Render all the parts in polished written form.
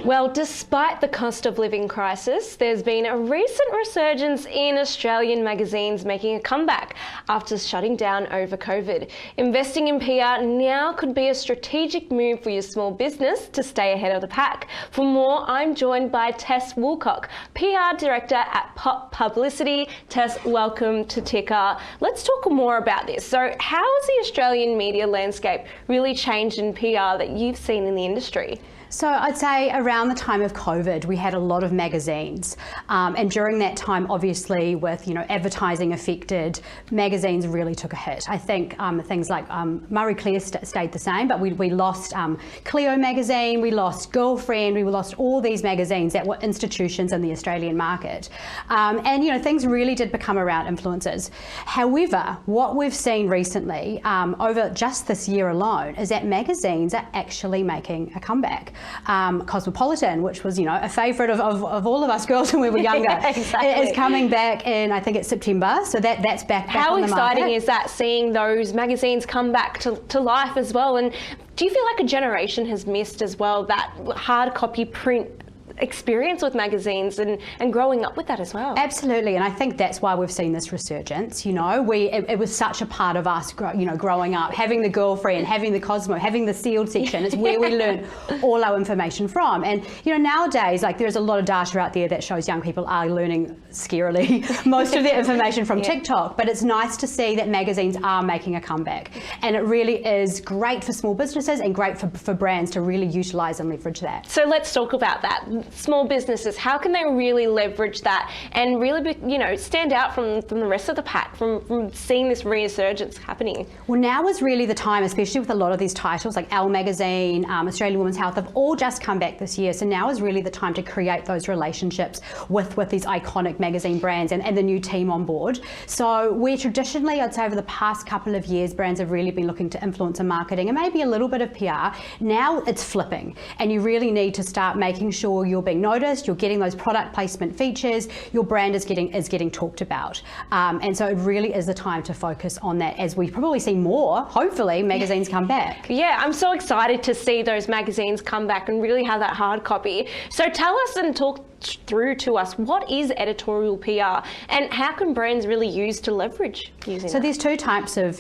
Well, despite the cost of living crisis, there's been a recent resurgence in Australian magazines making a comeback after shutting down over COVID. Investing in PR now could be a strategic move for your small business to stay ahead of the pack. For more, I'm joined by Tess Woolcock, PR Director at Publicity. Tess, welcome to Ticker. Let's talk more about this. So how has the Australian media landscape really changed in PR that you've seen in the industry? So I'd say around the time of COVID, we had a lot of magazines. And during that time, obviously, with advertising affected, magazines really took a hit. I think things like Marie Claire stayed the same, but we lost Cleo magazine, we lost Girlfriend, we lost all these magazines that were institutions in the Australian market. And things really did become around influencers. However, what we've seen recently, over just this year alone, is that magazines are actually making a comeback. Cosmopolitan, which was a favourite of all of us girls when we were younger, is coming back in, I think it's September, so that's back How on the market. exciting is that, seeing those magazines come back to life as well? And do you feel like a generation has missed as well that hard copy print experience with magazines and growing up with that as well? Absolutely, and I think that's why we've seen this resurgence. It was such a part of us, growing up, having the Girlfriend, having the Cosmo, having the sealed section. It's where we learn all our information from. And nowadays, there's a lot of data out there that shows young people are learning scarily most of their information from TikTok. But it's nice to see that magazines are making a comeback, and it really is great for small businesses and great for brands to really utilise and leverage that. So let's talk about that. Small businesses, how can they really leverage that and really stand out from the rest of the pack, from seeing this resurgence happening? Well, now is really the time, especially with a lot of these titles like Elle Magazine, Australian Women's Health, have all just come back this year. So now is really the time to create those relationships with these iconic magazine brands and the new team on board. So where traditionally, I'd say over the past couple of years, brands have really been looking to influencer marketing and maybe a little bit of PR, now it's flipping, and you really need to start making sure you're being noticed, you're getting those product placement features, your brand is getting talked about. And so it really is the time to focus on that as we probably see more, hopefully, magazines come back. Yeah, I'm so excited to see those magazines come back and really have that hard copy. So tell us and talk through to us, what is editorial PR and how can brands really use to leverage using So there's two types of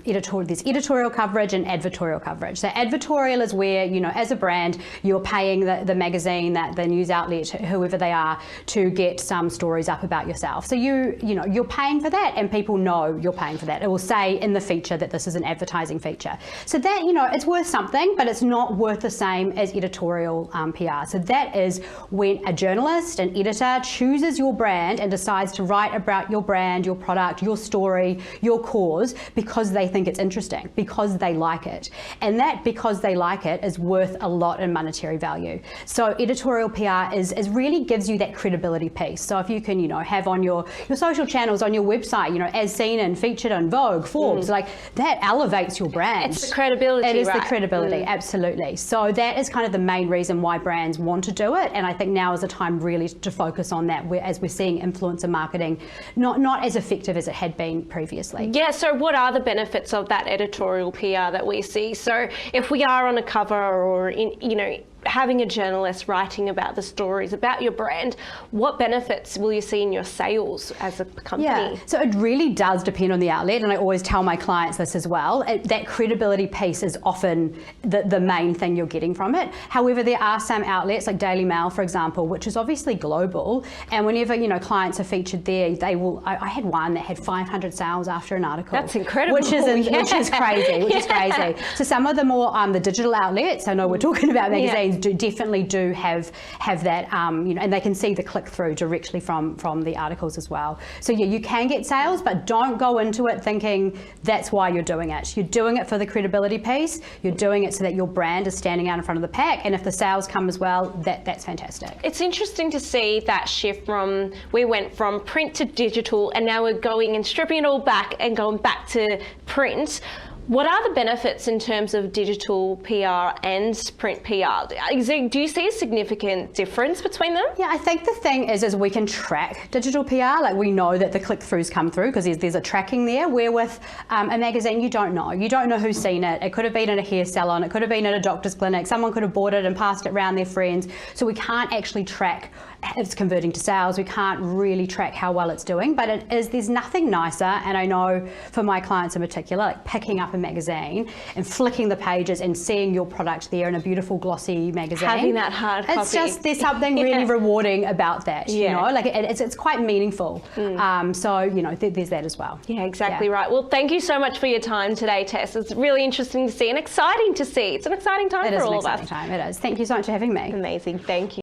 editorial. There's editorial coverage and advertorial coverage. So advertorial is where as a brand you're paying the magazine, the news outlet, whoever they are, to get some stories up about yourself. So you're paying for that, and people know you're paying for that. It will say in the feature that this is an advertising feature. So that it's worth something, but it's not worth the same as editorial PR. So that is when a journalist, an editor, chooses your brand and decides to write about your brand, your product, your story, your cause, because they think it's interesting, because they like it. And that because they like it is worth a lot in monetary value. So editorial PR is really gives you that credibility piece. So if you can, have on your social channels, on your website, as seen and featured on Vogue, Forbes, that elevates your brand. It's the credibility, It is the credibility, absolutely. So that is kind of the main reason why brands want to do it. And I think now is the time really to focus on that, as we're seeing influencer marketing not as effective as it had been previously. Yeah, so what are the benefits of that editorial PR that we see? So if we are on a cover or having a journalist writing about the stories about your brand, what benefits will you see in your sales as a company? Yeah, so it really does depend on the outlet, and I always tell my clients this as well. That credibility piece is often the main thing you're getting from it. However, there are some outlets like Daily Mail, for example, which is obviously global, and whenever clients are featured there, they will. I had one that had 500 sales after an article. That's incredible. Which is crazy. Which is crazy. So some of the more the digital outlets, I know we're talking about magazines. Definitely do have that, and they can see the click through directly from the articles as well. So yeah, you can get sales, but don't go into it thinking that's why you're doing it. You're doing it for the credibility piece. You're doing it so that your brand is standing out in front of the pack, and if the sales come as well, that's fantastic. It's interesting to see that shift we went from print to digital, and now we're going and stripping it all back and going back to print. What are the benefits in terms of digital PR and print PR? Do you see a significant difference between them? Yeah, I think the thing is we can track digital PR. Like, we know that the click-throughs come through because there's a tracking there, where with a magazine, you don't know. You don't know who's seen it. It could have been in a hair salon. It could have been at a doctor's clinic. Someone could have bought it and passed it around their friends. So we can't actually track if it's converting to sales. We can't really track how well it's doing, but there's nothing nicer, and I know for my clients in particular, like picking up a magazine and flicking the pages and seeing your product there in a beautiful glossy magazine. Having that hard copy. It's just, there's something really rewarding about that, you know, like it's quite meaningful. So, you know, there's that as well. Yeah, exactly right. Well, thank you so much for your time today, Tess. It's really interesting to see and exciting to see. It's an exciting time for all of us. It is an exciting time, it is. Thank you so much for having me. Amazing, thank you.